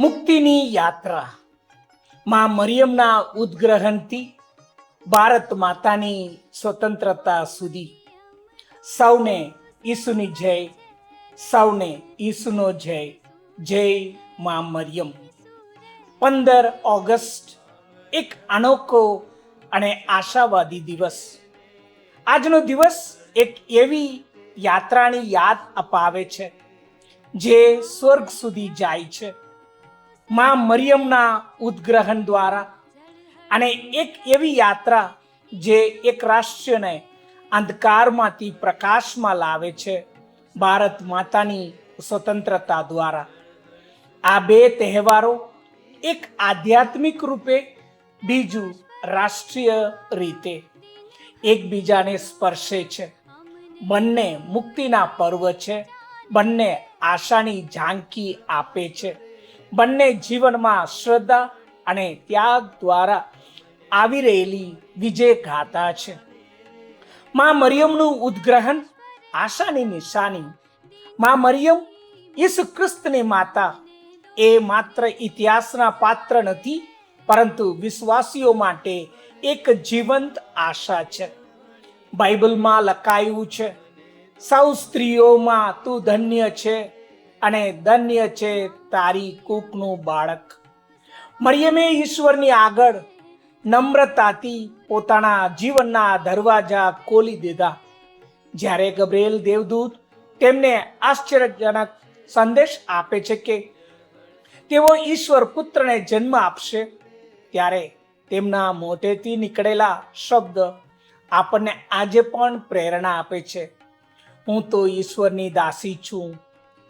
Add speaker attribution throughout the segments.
Speaker 1: મુક્તિની યાત્રા માં મરિયમના ઉદ્ગ્રહણથી ભારત માતાની સ્વતંત્રતા સુધી સૌને ઈસુની જય, સૌને ઈસુનો જય. જય માં મરિયમ. 15 ઓગસ્ટ એક અનોખો અને આશાવાદી દિવસ. આજનો દિવસ એક એવી યાત્રાની યાદ અપાવે છે જે સ્વર્ગ સુધી જાય છે માં મરિયમના ઉદ્ગ્રહણ દ્વારા, અને એક એવી યાત્રા જે એક રાષ્ટ્રને અંધકારમાંથી પ્રકાશમાં લાવે છે ભારત માતાની સ્વતંત્રતા દ્વારા. આ બે તહેવારો, એક આધ્યાત્મિક રૂપે, બીજું રાષ્ટ્રીય રીતે, એકબીજાને સ્પર્શે છે. બંને મુક્તિના પર્વ છે, બંને આશાની ઝાંકી આપે છે, બંને જીવનમાં શ્રદ્ધા અને ત્યાગ દ્વારા આવી રહેલી વિજય ગાથા છે. માં મરિયમનું ઉદ્ગ્રહણ આશાની નિશાની. માં મરિયમ ઈસુ ખ્રિસ્તની માતા એ માત્ર ઇતિહાસના પાત્ર નથી, પરંતુ વિશ્વાસીઓ માટે એક જીવંત આશા છે. બાઇબલમાં લખાયું છે, સૌ સ્ત્રીઓમાં તું ધન્ય છે અને ધન્ય છે તારી કૂખનું બાળક. મરિયમે ઈશ્વરની આગળ નમ્રતાથી પોતાના જીવનના દરવાજા ખોલી દીધા. જ્યારે ગબ્રિએલ દેવદૂત તેમને આશ્ચર્યજનક સંદેશ આપે છે કે તેઓ ઈશ્વર પુત્રને જન્મ આપશે, ત્યારે તેમના મોઢેથી નીકળેલા શબ્દ આપણને આજે પણ પ્રેરણા આપે છે. હું તો ઈશ્વરની દાસી છું,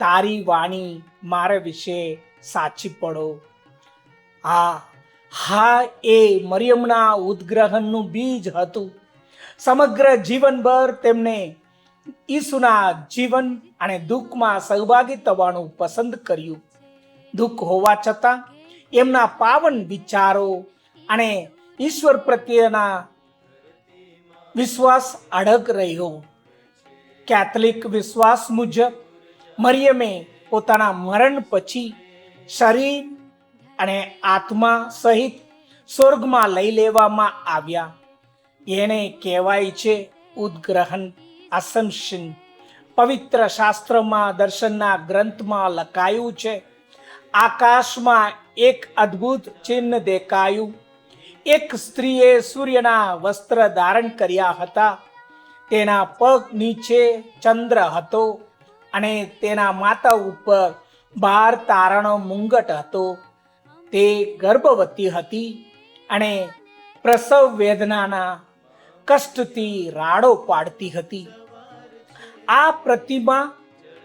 Speaker 1: તારી વાણી મારા વિશે સાચી પડો. હા, એ મરિયમના ઉદ્ગ્રહણનું બીજ હતું. સમગ્ર જીવનભર તેમને ઈસુના જીવન અને દુઃખમાં સહભાગી થવાનું પસંદ કર્યું. દુઃખ હોવા છતાં એમના પાવન વિચારો અને ઈશ્વર પ્રત્યેના વિશ્વાસ અડગ રહ્યો. કેથલિક વિશ્વાસ મુજબ મરિયમે પોતાના મરણ પછી શરીર અને આત્મા સહિત સ્વર્ગમાં લઈ લેવામાં આવ્યા. એને કહેવાય છે ઉદ્ગ્રહણ, અસમ્પશન. પવિત્ર શાસ્ત્રમાં દર્શનના ગ્રંથમાં લખાયું છે, આકાશમાં એક અદ્ભુત ચિહ્ન દેખાયું. એક સ્ત્રીએ સૂર્યના વસ્ત્ર ધારણ કર્યા હતા, તેના પગ નીચે ચંદ્ર હતો અને તેના માથા ઉપર 12 તારાનો મુંગટ હતો. તે ગર્ભવતી હતી અને પ્રસવ વેદનાના કષ્ટથી રાડો પાડતી હતી. આ પ્રતિમા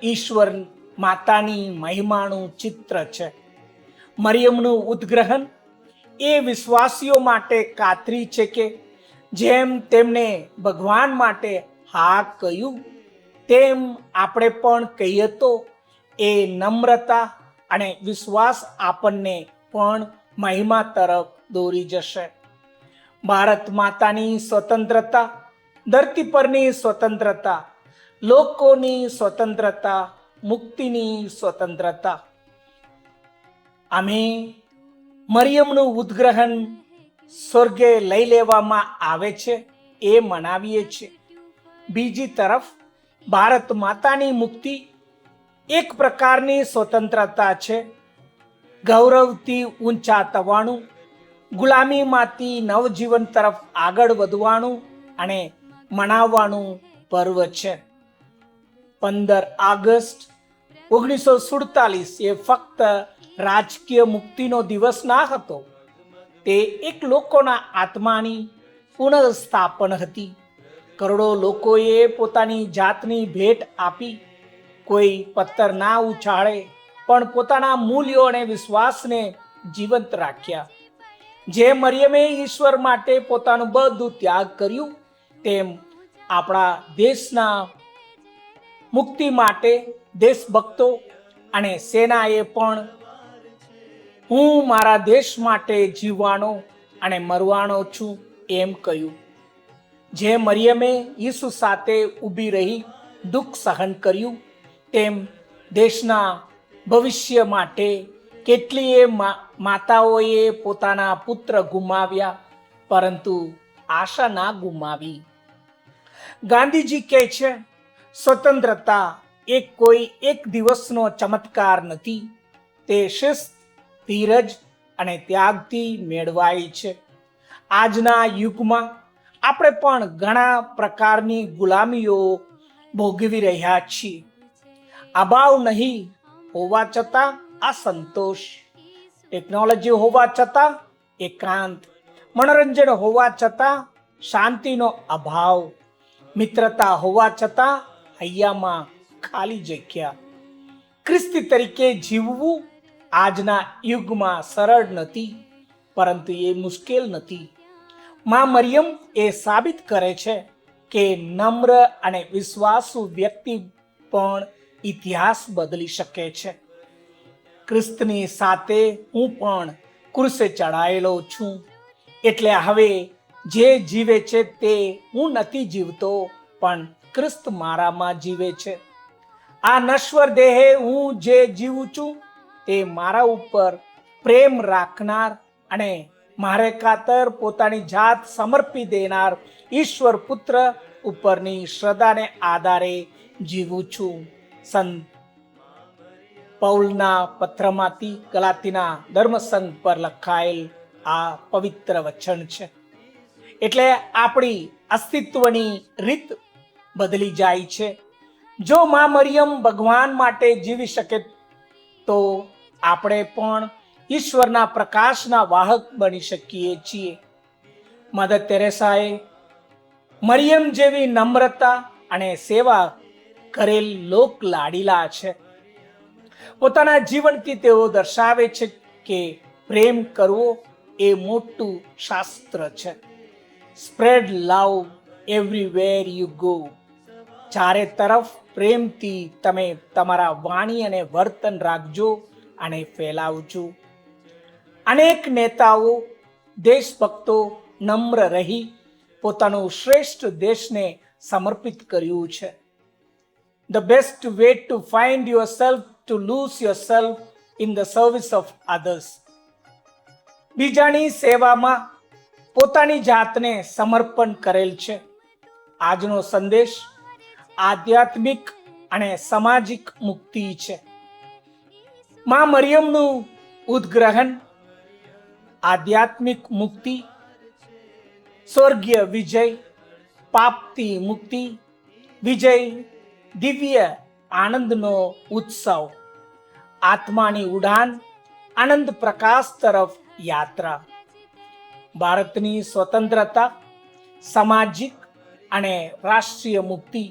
Speaker 1: ઈશ્વર માતાની મહિમાનું ચિત્ર છે. મરિયમનું ઉદ્ગ્રહણ એ વિશ્વાસીઓ માટે ખાતરી છે કે જેમ તેમણે ભગવાન માટે હા કહ્યું, તેમ આપણે પણ કહીએ તો એ નમ્રતા અને વિશ્વાસ આપણને પણ મહિમા તરફ દોરી જશે. ભારત માતાની સ્વતંત્રતા, ધરતી પરની સ્વતંત્રતા, લોકોની સ્વતંત્રતા, મુક્તિની સ્વતંત્રતા. અમે મરિયમનું ઉદ્ગ્રહણ સ્વર્ગે લઈ લેવામાં આવે છે એ મનાવીએ છીએ. બીજી તરફ ભારત માતાની મુક્તિ એક પ્રકારની સ્વતંત્રતા છે. ગૌરવથી ઊંચા થવાનું, ગુલામીમાંથી નવજીવન તરફ આગળ વધવાનું અને મનાવવાનું પર્વ છે. 15 ઓગસ્ટ 1947 એ ફક્ત રાજકીય મુક્તિનો દિવસ ના હતો, તે એક લોકોના આત્માની પુનઃસ્થાપન હતી. કરોડો લોકોએ પોતાની જાતની ભેટ આપી. કોઈ પથ્થર ના ઉછાળે, પણ પોતાના મૂલ્યો અને વિશ્વાસને જીવંત રાખ્યા. જે મરિયમે ઈશ્વર માટે પોતાનું બધું ત્યાગ કર્યું, તેમ આપણા દેશના મુક્તિ માટે દેશભક્તો અને સેનાએ પણ હું મારા દેશ માટે જીવવાનો અને મરવાનો છું એમ કહ્યું. જે મરિયમે ઈસુ સાથે ઊભી રહી દુઃખ સહન કર્યું, તેમ દેશના ભવિષ્ય માટે કેટલીય માતાઓએ પોતાના પુત્ર ગુમાવ્યા, પરંતુ આશા ના ગુમાવી. ગાંધીજી કહે છે, સ્વતંત્રતા કોઈ એક દિવસનો ચમત્કાર નથી, તે શિસ્ત, ધીરજ અને ત્યાગથી મેળવાય છે. આજના યુગમાં આપણે પણ ઘણા પ્રકારની ગુલામીઓ ભોગવી રહ્યા છીએ. અભાવ નહીં હોવા છતાં અસંતોષ, ટેકનોલોજી હોવા છતાં એકાંત, મનોરંજન હોવા છતાં શાંતિનો અભાવ, મિત્રતા હોવા છતાં હૈયામાં ખાલી જગ્યા. ખ્રિસ્તી તરીકે જીવવું આજના યુગમાં સરળ નથી, પરંતુ એ મુશ્કેલ નથી. માં મરિયમ એ સાબિત કરે છે કે નમ્ર અને વિશ્વાસુ વ્યક્તિ પણ ઇતિહાસ બદલી શકે છે. ખ્રિસ્તની સાથે હું પણ ક્રૂસે ચડાયેલો છું, એટલે હવે જે જીવે છે તે હું નથી જીવતો, પણ ખ્રિસ્ત મારામાં જીવે છે. આ નશ્વર દેહે હું જે જીવું છું તે મારા ઉપર પ્રેમ રાખનાર અને મારે ખાતર પોતાની જાત સમર્પી દેનાર ઈશ્વર પુત્ર ઉપરની શ્રદ્ધાને આધારે જીવું છું. સંત પૌલના પત્રમાંથી ગલાતીના ધર્મસંઘ પર લખાયેલ આ પવિત્ર વચન છે. એટલે આપણી અસ્તિત્વની રીત બદલી જાય છે. જો માં મરિયમ ભગવાન માટે જીવી શકે તો આપણે પણ ઈશ્વરના પ્રકાશના વાહક બની શકીએ છીએ. મદર તેરેસાએ મરિયમ જેવી નમ્રતા અને સેવા કરેલ લોક લાડીલા છે. પોતાના જીવનથી તેઓ દર્શાવે છે કે પ્રેમ કરવો એ મોટું શાસ્ત્ર છે. Spread love everywhere you go. ચારે તરફ પ્રેમથી તમે તમારા વાણી અને વર્તન રાખજો અને ફેલાવજો. અનેક નેતાઓ, દેશભક્તો નમ્ર રહી પોતાનું શ્રેષ્ઠ દેશને સમર્પિત કર્યું છે. The best way to find yourself to lose yourself in the service of others. બીજાની સેવામાં પોતાની જાતને સમર્પણ કરેલ છે. આજનો સંદેશ આધ્યાત્મિક અને સામાજિક મુક્તિ છે. માં મરિયમનું ઉદ્ગ્રહણ, આધ્યાત્મિક મુક્તિ, સ્વર્ગીય વિજય, પાપથી મુક્તિ, વિજય, દિવ્ય આનંદનો ઉત્સવ, આત્માની ઉડાન, આનંદ પ્રકાશ તરફ યાત્રા. ભારતની સ્વતંત્રતા, સામાજિક અને રાષ્ટ્રીય મુક્તિ,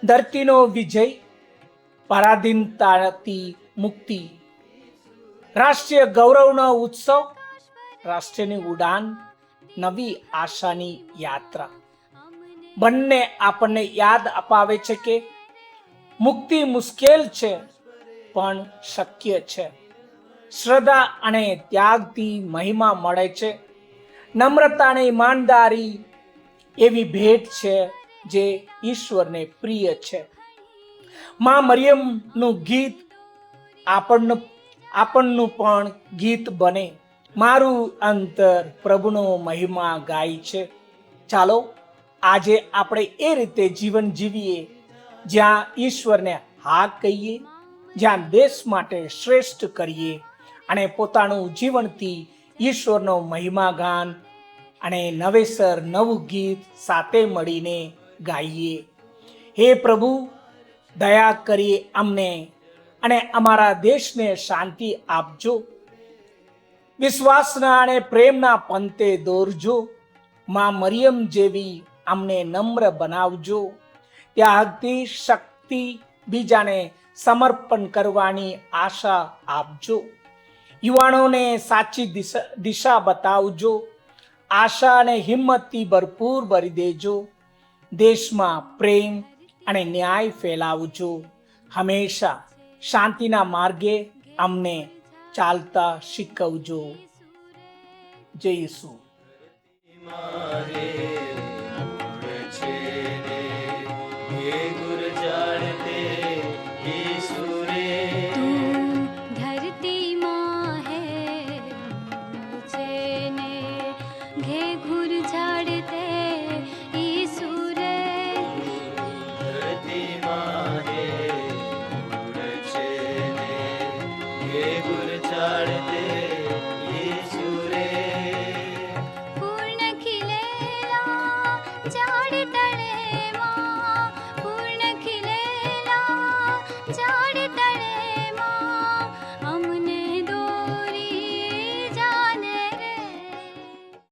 Speaker 1: ધરતીનો વિજય, પરાધીનતાથી મુક્તિ, રાષ્ટ્રીય ગૌરવનો ઉત્સવ, રાષ્ટ્રની ઉડાન, નવી આશાની યાત્રા. બંને આપણને યાદ અપાવે છે કે મુક્તિ મુશ્કેલ છે પણ શક્ય છે. શ્રદ્ધા અને ત્યાગથી મહિમા મળે છે. નમ્રતા અને ઈમાનદારી એવી ભેટ છે જે ઈશ્વરને પ્રિય છે. માં મરિયમનું ગીત આપણનું પણ ગીત બને. મારું અંતર પ્રભુનો મહિમા ગાય છે. ચાલો આજે આપણે એ રીતે જીવન જીવીએ જ્યાં ઈશ્વરને હા કહીએ, જ્યાં દેશ માટે શ્રેષ્ઠ કરીએ અને પોતાનું જીવનથી ઈશ્વરનો મહિમા ગાન અને નવેસર નવું ગીત સાથે મળીને ગાઈએ. હે પ્રભુ, દયા કરી અમને અને અમારા દેશને શાંતિ આપજો. વિશ્વાસના અને પ્રેમના પંથે દોરજો. માં મરિયમ જેવી અમને નમ્ર બનાવજો. ત્યાગથી શક્તિ, બીજાને સમર્પણ કરવાની આશા આપજો. યુવાનોને સાચી દિશા બતાવજો. આશા અને હિંમતથી ભરપૂર ભરી દેજો. દેશમાં પ્રેમ અને ન્યાય ફેલાવજો. હંમેશા શાંતિના માર્ગે અમને ચાલતા શીખવજો. જય ઈસુ.